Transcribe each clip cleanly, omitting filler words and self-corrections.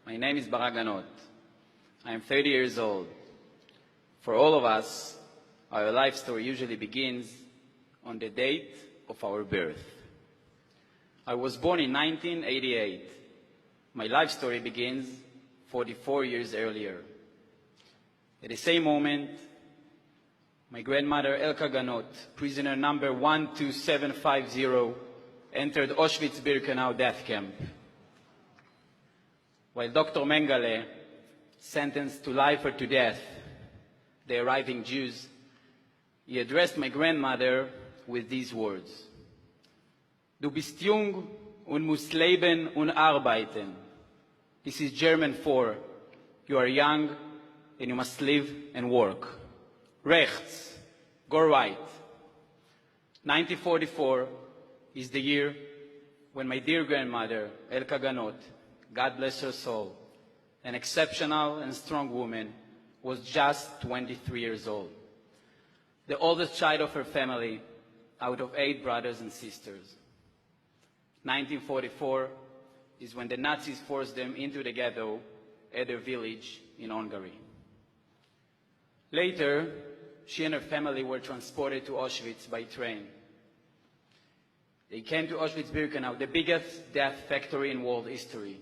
My name is Baraganot. I am 30 years old. For all of us, our life story usually begins on the date of our birth. I was born in 1988. My life story begins 44 years earlier. At the same moment, my grandmother Elka Ganot, prisoner number 12750, entered Auschwitz-Birkenau death camp. While Dr. Mengele sentenced to life or to death the arriving Jews, he addressed my grandmother with these words: Du bist jung und musst leben und arbeiten. This is German for, you are young and you must live and work. Rechts, go right. 1944 is the year when my dear grandmother, Elka Ganot, God bless her soul, an exceptional and strong woman, was just 23 years old. The oldest child of her family out of 8 brothers and sisters. 1944 is when the Nazis forced them into the ghetto at their village in Hungary. Later, she and her family were transported to Auschwitz by train. They came to Auschwitz-Birkenau, the biggest death factory in world history.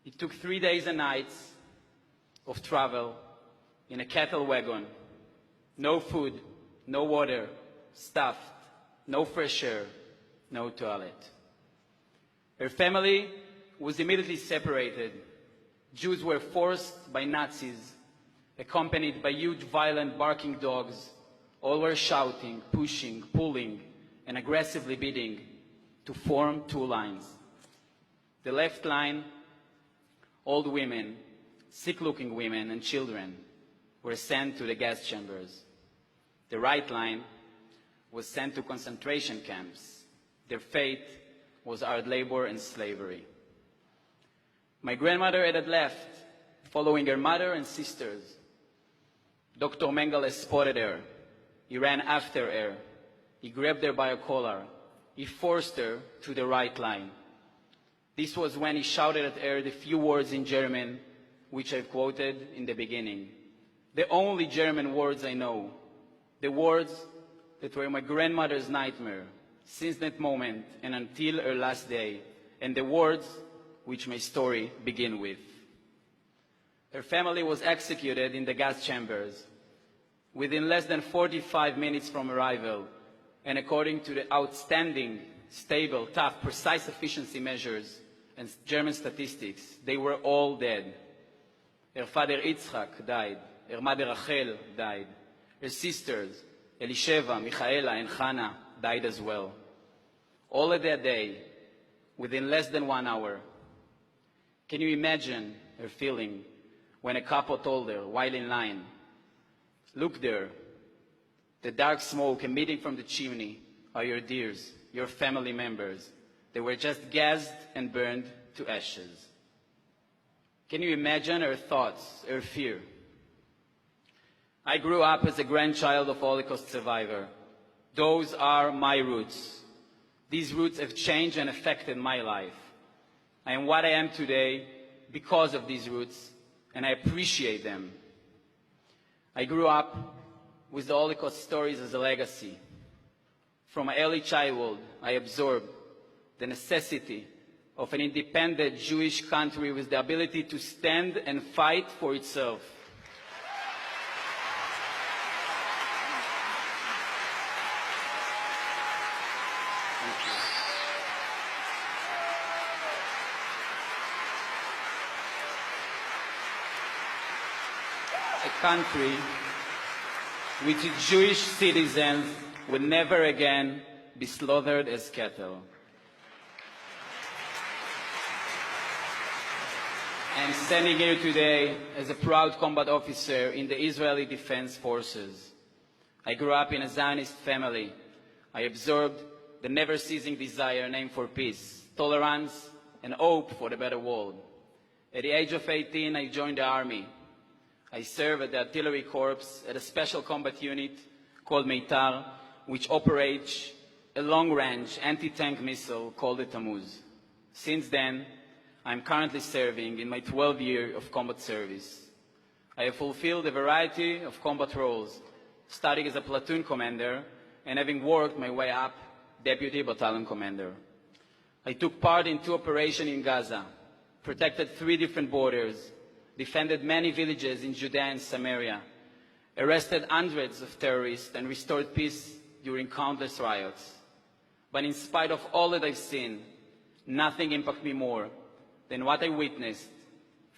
It took 3 days and nights of travel in a cattle wagon. No food, no water, stuffed, no fresh air, no toilet. Her family was immediately separated. Jews were forced by Nazis, accompanied by huge violent barking dogs. All were shouting, pushing, pulling, and aggressively beating to form 2 lines. The left line, old women, sick-looking women and children were sent to the gas chambers. The right line was sent to concentration camps. Their fate was hard labor and slavery. My grandmother had left, following her mother and sisters. Dr. Mengele spotted her. He ran after her. He grabbed her by a collar. He forced her to the right line. This was when he shouted at her the few words in German, which I've quoted in the beginning. The only German words I know. The words that were my grandmother's nightmare since that moment and until her last day, and the words which my story begins with. Her family was executed in the gas chambers within less than 45 minutes from arrival, and according to the outstanding, stable, tough, precise efficiency measures and German statistics, they were all dead. Her father Yitzhak died. Her mother Rachel died. Her sisters Elisheva, Michaela, and Hannah died as well. All of that day, within less than 1 hour. Can you imagine her feeling when a couple told her, while in line, look there, the dark smoke emitting from the chimney are your dears, your family members. They were just gassed and burned to ashes. Can you imagine her thoughts, her fear? I grew up as a grandchild of Holocaust survivor. Those are my roots. These roots have changed and affected my life. I am what I am today because of these roots, and I appreciate them. I grew up with the Holocaust stories as a legacy. From my early childhood, I absorbed the necessity of an independent Jewish country with the ability to stand and fight for itself. A country which its Jewish citizens will never again be slaughtered as cattle. I am standing here today as a proud combat officer in the Israeli Defense Forces. I grew up in a Zionist family. I absorbed the never-ceasing desire named for peace, tolerance, and hope for the better world. At the age of 18, I joined the army. I served at the artillery corps at a special combat unit called Meitar, which operates a long-range anti-tank missile called the Tammuz. Since then, I am currently serving in my 12th year of combat service. I have fulfilled a variety of combat roles, starting as a platoon commander and having worked my way up, deputy battalion commander. I took part in 2 operations in Gaza, protected 3 different borders, defended many villages in Judea and Samaria, arrested hundreds of terrorists and restored peace during countless riots. But in spite of all that I've seen, nothing impacted me more than what I witnessed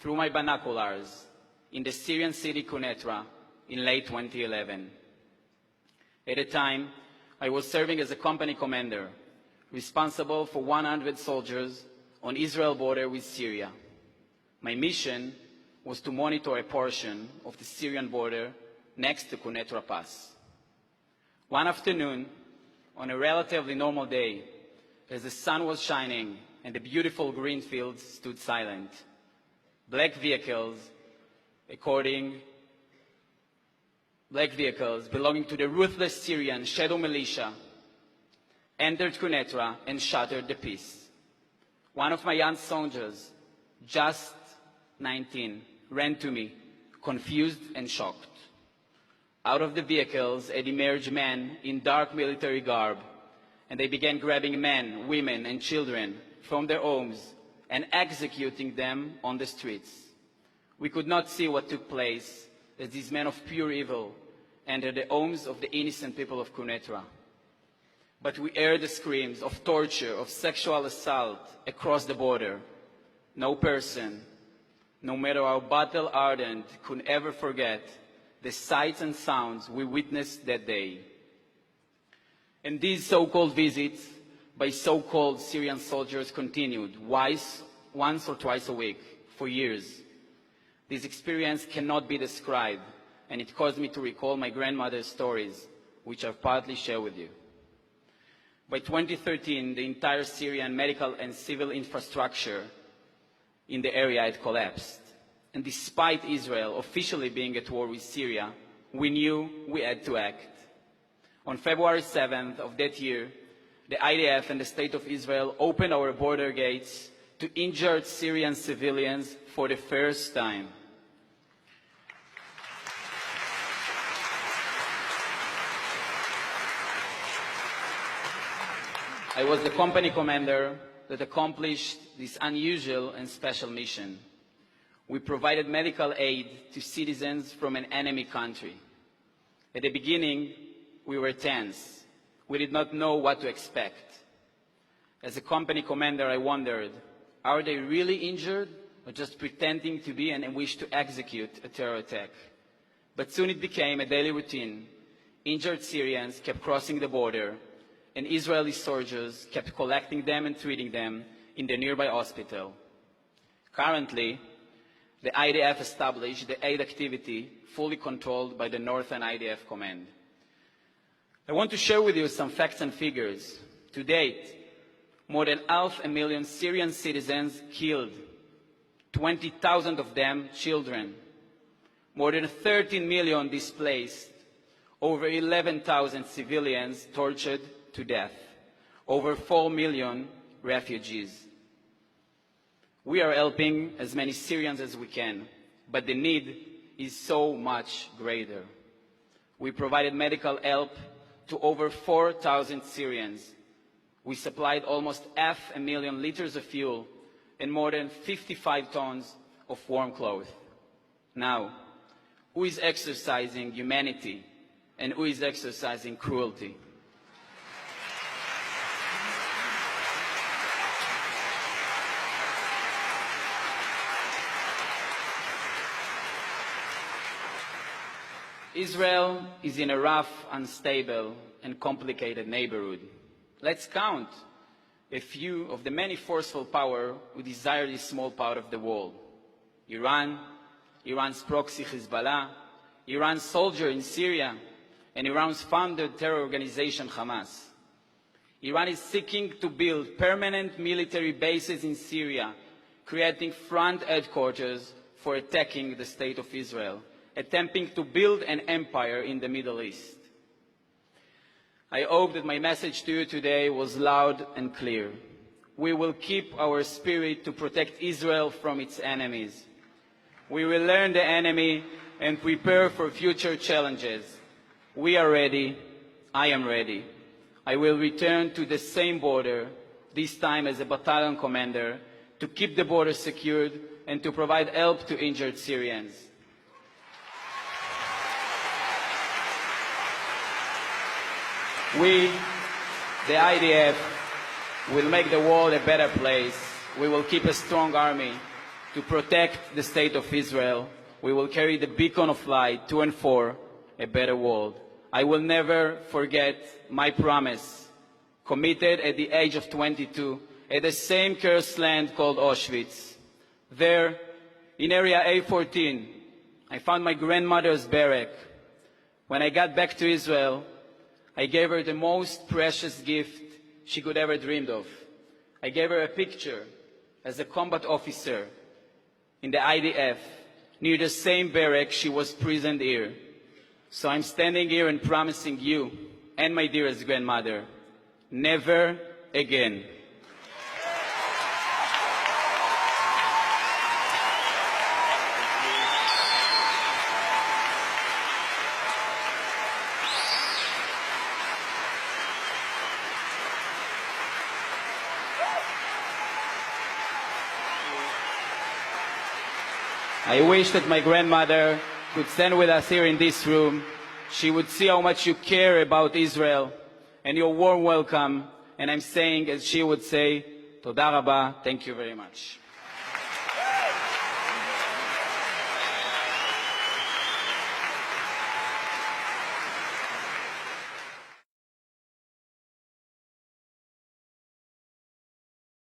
through my binoculars in the Syrian city Quneitra in late 2011. At the time, I was serving as a company commander, responsible for 100 soldiers on Israel border with Syria. My mission was to monitor a portion of the Syrian border next to Quneitra Pass. One afternoon, on a relatively normal day, as the sun was shining and the beautiful green fields stood silent, black vehicles belonging to the ruthless Syrian shadow militia entered Quneitra and shattered the peace. One of my young soldiers, just 19, ran to me, confused and shocked. Out of the vehicles had emerged men in dark military garb, and they began grabbing men, women, and children from their homes and executing them on the streets. We could not see what took place as these men of pure evil entered the homes of the innocent people of Quneitra. But we heard the screams of torture, of sexual assault across the border. No person, no matter how battle-hardened, could ever forget the sights and sounds we witnessed that day. And these so-called visits by so-called Syrian soldiers continued once or twice a week for years. This experience cannot be described, and it caused me to recall my grandmother's stories, which I've partly shared with you. By 2013, the entire Syrian medical and civil infrastructure in the area had collapsed. And despite Israel officially being at war with Syria, we knew we had to act. On February 7th of that year, the IDF and the State of Israel opened our border gates to injured Syrian civilians for the first time. I was the company commander that accomplished this unusual and special mission. We provided medical aid to citizens from an enemy country. At the beginning, we were tense. We did not know what to expect. As a company commander, I wondered, are they really injured or just pretending to be and wish to execute a terror attack? But soon it became a daily routine. Injured Syrians kept crossing the border, and Israeli soldiers kept collecting them and treating them in the nearby hospital. Currently, the IDF established the aid activity fully controlled by the Northern IDF Command. I want to share with you some facts and figures. To date, more than 500,000 Syrian citizens killed, 20,000 of them children, more than 13 million displaced, over 11,000 civilians tortured to death, over 4 million refugees. We are helping as many Syrians as we can, but the need is so much greater. We provided medical help to over 4,000 Syrians. We supplied almost 500,000 liters of fuel and more than 55 tons of warm clothes. Now, who is exercising humanity and who is exercising cruelty? Israel is in a rough, unstable, and complicated neighborhood. Let's count a few of the many forceful powers who desire this small part of the world. Iran, Iran's proxy Hezbollah, Iran's soldier in Syria, and Iran's founded terror organization Hamas. Iran is seeking to build permanent military bases in Syria, creating front headquarters for attacking the State of Israel, attempting to build an empire in the Middle East. I hope that my message to you today was loud and clear. we will keep our spirit to protect Israel from its enemies. We will learn the enemy and prepare for future challenges. We are ready. I am ready. I will return to the same border, this time as a battalion commander, to keep the border secured and to provide help to injured Syrians. We, the IDF, will make the world a better place. We will keep a strong army to protect the state of Israel. We will carry the beacon of light to and for a better world. I will never forget my promise, committed at the age of 22, at the same cursed land called Auschwitz. There, in area A14, I found my grandmother's barrack. When I got back to Israel, I gave her the most precious gift she could ever dreamed of. I gave her a picture as a combat officer in the IDF, near the same barrack she was prisoned here. So I'm standing here and promising you and my dearest grandmother, never again. I wish that my grandmother could stand with us here in this room. She would see how much you care about Israel and your warm welcome. And I'm saying, as she would say, Toda Rabba, thank you very much.